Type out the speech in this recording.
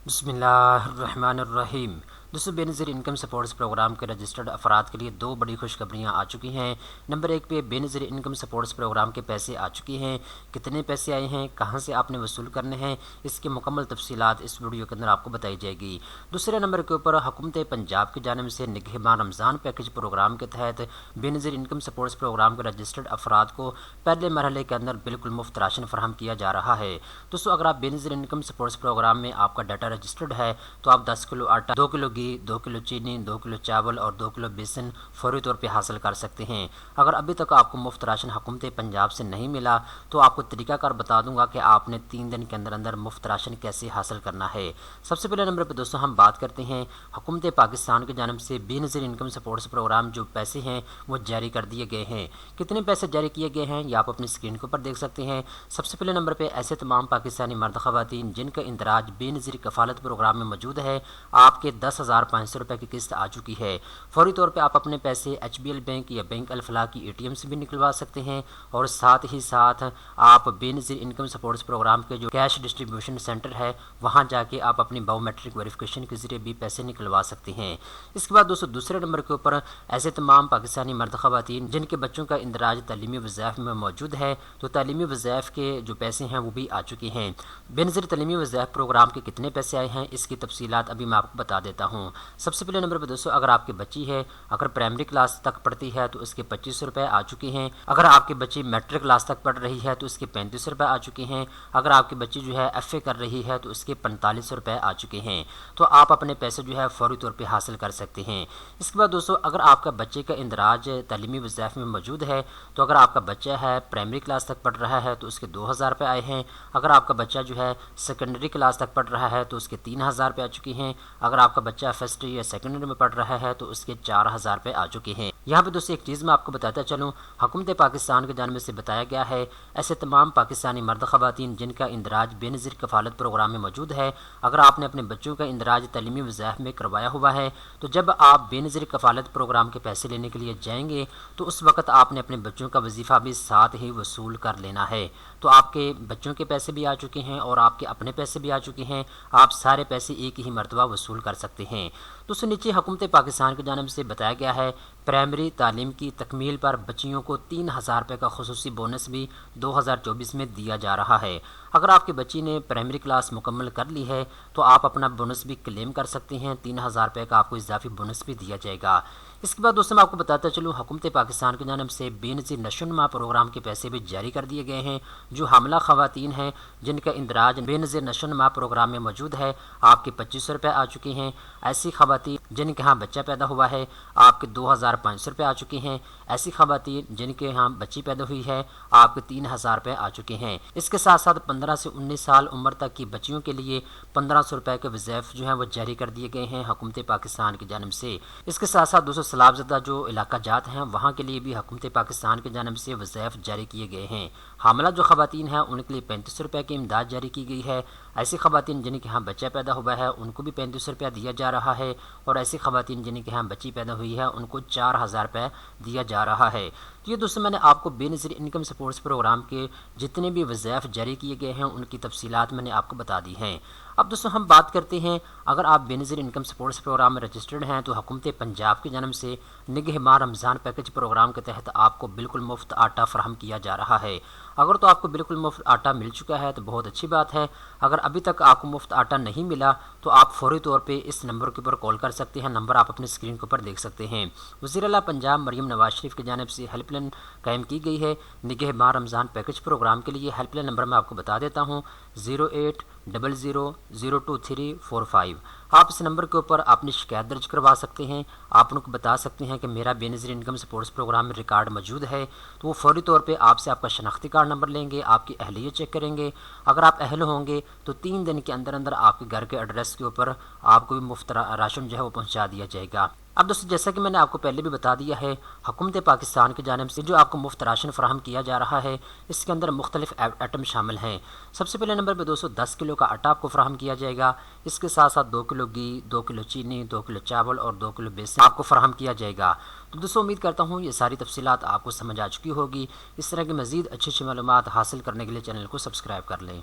बिस्मिल्लाहिर्रहमानिर्रहीम। दोस्तों, Benazir income supports programme के रजिस्टर्ड अफराद के लिए दो बड़ी खुशखबरियाँ आ चुकी हैं। नंबर एक पे बेनज़ीर इनकम सपोर्ट्स प्रोग्राम के पैसे आ चुके हैं। कितने पैसे आए हैं, कहाँ से आपने वसूल करने हैं, इसकी मुकम्मल तफसीलात इस वीडियो के अंदर आपको बताई जाएगी। दूसरे नंबर के ऊपर हुकूमत पंजाब की जानिब से निगहबान रमज़ान पैकेज प्रोग्राम के तहत बेनज़ीर इनकम सपोर्ट्स प्रोग्राम के रजिस्टर्ड अफराद को पहले मरहले के अंदर बिल्कुल मुफ्त राशन फराहम किया जा रहा है। दोस्तों, अगर आप बेनज़ीर इनकम सपोर्ट्स प्रोग्राम में आपका डाटा रजिस्टर्ड है तो आप 10 किलो आटा, 2 किलो घी, 2 किलो चीनी, 2 किलो चावल और 2 किलो बेसन फौरी तौर पे हासिल कर सकते हैं। अगर अभी तक आपको मुफ्त राशन हुकूमत पंजाब से नहीं मिला तो आपको तरीकाकार बता दूंगा कि आपने 3 दिन के अंदर अंदर मुफ्त राशन कैसे हासिल करना है। सबसे पहले नंबर पर दोस्तों हम बात करते हैं हुकूमत पाकिस्तान की जानिब से बेनज़ीर इनकम सपोर्ट्स प्रोग्राम जो पैसे हैं वो जारी कर दिए गए हैं। कितने पैसे जारी किए गए हैं ये आप अपनी स्क्रीन के ऊपर देख सकते हैं। सबसे पहले नंबर पर ऐसे तमाम पाकिस्तानी मर्द ख़वातीन जिनका इंदराज बेनज़ीर कफ़ालत प्रोग्राम में मौजूद है, आपके 10,500 रुपये की किस्त आ चुकी है। फौरी तौर पे आप अपने पैसे HBL बैंक या बैंक अल-फलाह की ATM से भी निकलवा सकते हैं और साथ ही साथ आप बेनज़ीर इनकम सपोर्ट्स प्रोग्राम के जो कैश डिस्ट्रीब्यूशन सेंटर है वहां जाके आप अपनी बायोमेट्रिक वेरिफिकेशन के ज़रिए भी पैसे निकलवा सकते हैं। इसके बाद दोस्तों दूसरे नंबर के ऊपर ऐसे तमाम पाकिस्तानी मर्द ख़वातीन जिनके बच्चों का इंदराज तालीमी वज़ाइफ में मौजूद है तो तालीमी वज़ाइफ के जो पैसे हैं वो भी आ चुके हैं। बेनज़ीर तालीमी वज़ाइफ प्रोग्राम के कितने पैसे आए हैं इसकी तफसीलात अभी मैं आपको बता देता हूँ। सबसे पहले नंबर पर दोस्तों अगर आपकी बच्ची है, अगर प्राइमरी क्लास तक पढ़ती है तो उसके 25 रुपये आ चुके हैं। अगर आपकी बच्ची मैट्रिक क्लास तक पढ़ रही है तो उसके 35 रुपये आ चुके हैं। अगर आपकी बच्ची जो है FA कर रही है तो उसके 45 रुपये आ चुके हैं। तो आप अपने पैसे जो है फौरी तौर पर हासिल कर सकते हैं। इसके बाद दोस्तों अगर आपका बच्चे का इंदराज तालीमी वज़ाइफ में मौजूद है तो अगर आपका बच्चा है प्राइमरी क्लास तक पढ़ रहा है तो उसके 2,000 रुपये आए हैं। अगर आपका बच्चा जो है सेकेंडरी क्लास तक पढ़ रहा है तो उसके 3,000 रुपये आ चुके हैं। अगर आपका बच्चा फर्स्ट या सेकेंडरी में पढ़ रहा है तो उसके 4,000 रुपये आ चुके हैं। यहाँ पे दोस्तों एक चीज़ मैं आपको बताता चलूँ, हुकूमत पाकिस्तान की जानिब से बताया गया है ऐसे तमाम पाकिस्तानी मर्द ख़वातीन जिनका इंदराज बेनज़ीर कफ़ालत प्रोग्राम में मौजूद है, अगर आपने अपने बच्चों का इंदराज तालीमी वज़ाइफ में करवाया हुआ है तो जब आप बेनज़ीर कफ़ालत प्रोग्राम के पैसे लेने के लिए जाएंगे तो उस वक्त आपने अपने बच्चों का वजीफ़ा भी साथ ही वसूल कर लेना है। तो आपके बच्चों के पैसे भी आ चुके हैं और आपके अपने पैसे भी आ चुके हैं। आप सारे पैसे एक ही मरतबा वसूल कर सकते हैं। दोस्तों नीचे हुकूमत पाकिस्तान की जानिब से बताया गया है प्राइमरी तालीम की तकमील पर बच्चियों को 3,000 रुपये का खुसूसी बोनस भी 2024 में दिया जा रहा है। अगर आपकी बच्ची ने प्राइमरी क्लास मुकम्मल कर ली है तो आप अपना बोनस भी क्लेम कर सकते हैं। 3,000 रुपये का आपको इजाफी बोनस भी दिया जाएगा। इसके बाद दोस्तों मैं आपको बताता चलूँ हुकूमत पाकिस्तान की जानिब से बेनज़ीर नशोनुमा प्रोग्राम के पैसे भी जारी कर दिए गए हैं। जो हामला ख़वातीन हैं जिनका इंदराज बेनज़ीर नशोनुमा प्रोग्राम में मौजूद है, आपके 25 रुपये आ चुके हैं। ऐसी ख़वातीन जिनके यहाँ बच्चा पैदा हुआ है आपके 2,500 रुपये आ चुके हैं। ऐसी ख़वातीन जिनके यहाँ बच्ची पैदा हुई है आपके 3,000 रुपये आ चुके हैं। इसके साथ साथ 15 से 19 साल उम्र तक की बच्चियों के लिए 1,500 रुपये के वज़ाइफ जो हैं वो जारी कर दिए गए हैं हुकूमत पाकिस्तान की जानिब से। इसके साथ साथ दोस्तों सैलाबज़दा जो इलाका जात हैं वहाँ के लिए भी हुकूमत पाकिस्तान की जानिब से वज़ाइफ जारी किए गए हैं। हामला जो ख़वातीन हैं उनके लिए 35 रुपये की इमदाद जारी की गई है। ऐसी ख़वातीन जिनके यहाँ बच्चा पैदा हुआ है उनको भी 35 रुपया दिया जा रहा है और ऐसी ख़वातीन जिनके यहाँ बच्ची पैदा हुई है उनको 4,000 रुपये दिया जा रहा है। तो ये दोस्तों मैंने आपको बेनज़ीर इनकम सपोर्ट्स प्रोग्राम के जितने भी वज़ाइफ जारी किए गए हैं उनकी तफसीलात मैंने आपको बता दी हैं। अब दोस्तों हम बात करते हैं अगर आप बेनज़ीर इनकम सपोर्ट्स प्रोग्राम में रजिस्टर्ड हैं तो हुकूमत पंजाब की जानिब से निगहबान रमज़ान पैकेज प्रोग्राम के तहत आपको बिल्कुल मुफ्त आटा फराहम किया जा रहा है। अगर तो आपको बिल्कुल मुफ्त आटा मिल चुका है तो बहुत अच्छी बात है। अगर अभी तक आपको मुफ्त आटा नहीं मिला तो आप फौरी तौर पे इस नंबर के ऊपर कॉल कर सकते हैं। नंबर आप अपनी स्क्रीन के ऊपर देख सकते हैं। वज़ीर आला पंजाब मरियम नवाज शरीफ की जानिब से हेल्पलाइन कायम की गई है निगहबान रमज़ान पैकेज प्रोग्राम के लिए। हेल्पलाइन नंबर मैं आपको बता देता हूँ 0800022345। आप इस नंबर के ऊपर अपनी शिकायत दर्ज करवा सकते हैं। आप उनको बता सकते हैं कि मेरा बेनज़ीर इनकम सपोर्ट्स प्रोग्राम में रिकॉर्ड मौजूद है तो वो फौरी तौर पे आपसे आपका शनाख्ती कार्ड नंबर लेंगे, आपकी अहलियत चेक करेंगे। अगर आप अहल होंगे तो 3 दिन के अंदर अंदर आपके घर के एड्रेस के ऊपर आपको भी मुफ्त राशन जो है वो पहुँचा दिया जाएगा। अब दोस्तों जैसा कि मैंने आपको पहले भी बता दिया है हुकूमत पाकिस्तान की जानिब से जो आपको मुफ्त राशन फराहम किया जा रहा है इसके अंदर मुख्तलिफ आइटम शामिल हैं। सबसे पहले नंबर पर दोस्तों 10 किलो का आटा आपको फराहम किया जाएगा। इसके साथ साथ 2 किलो घी, 2 किलो चीनी, 2 किलो चावल और 2 किलो बेसन आपको फराहम किया जाएगा। तो दोस्तों उम्मीद करता हूँ ये सारी तफसीलात आपको समझ आ चुकी होगी। इस तरह की मज़ीद अच्छी अच्छी मालूमात हासिल करने के लिए चैनल को सब्सक्राइब कर लें।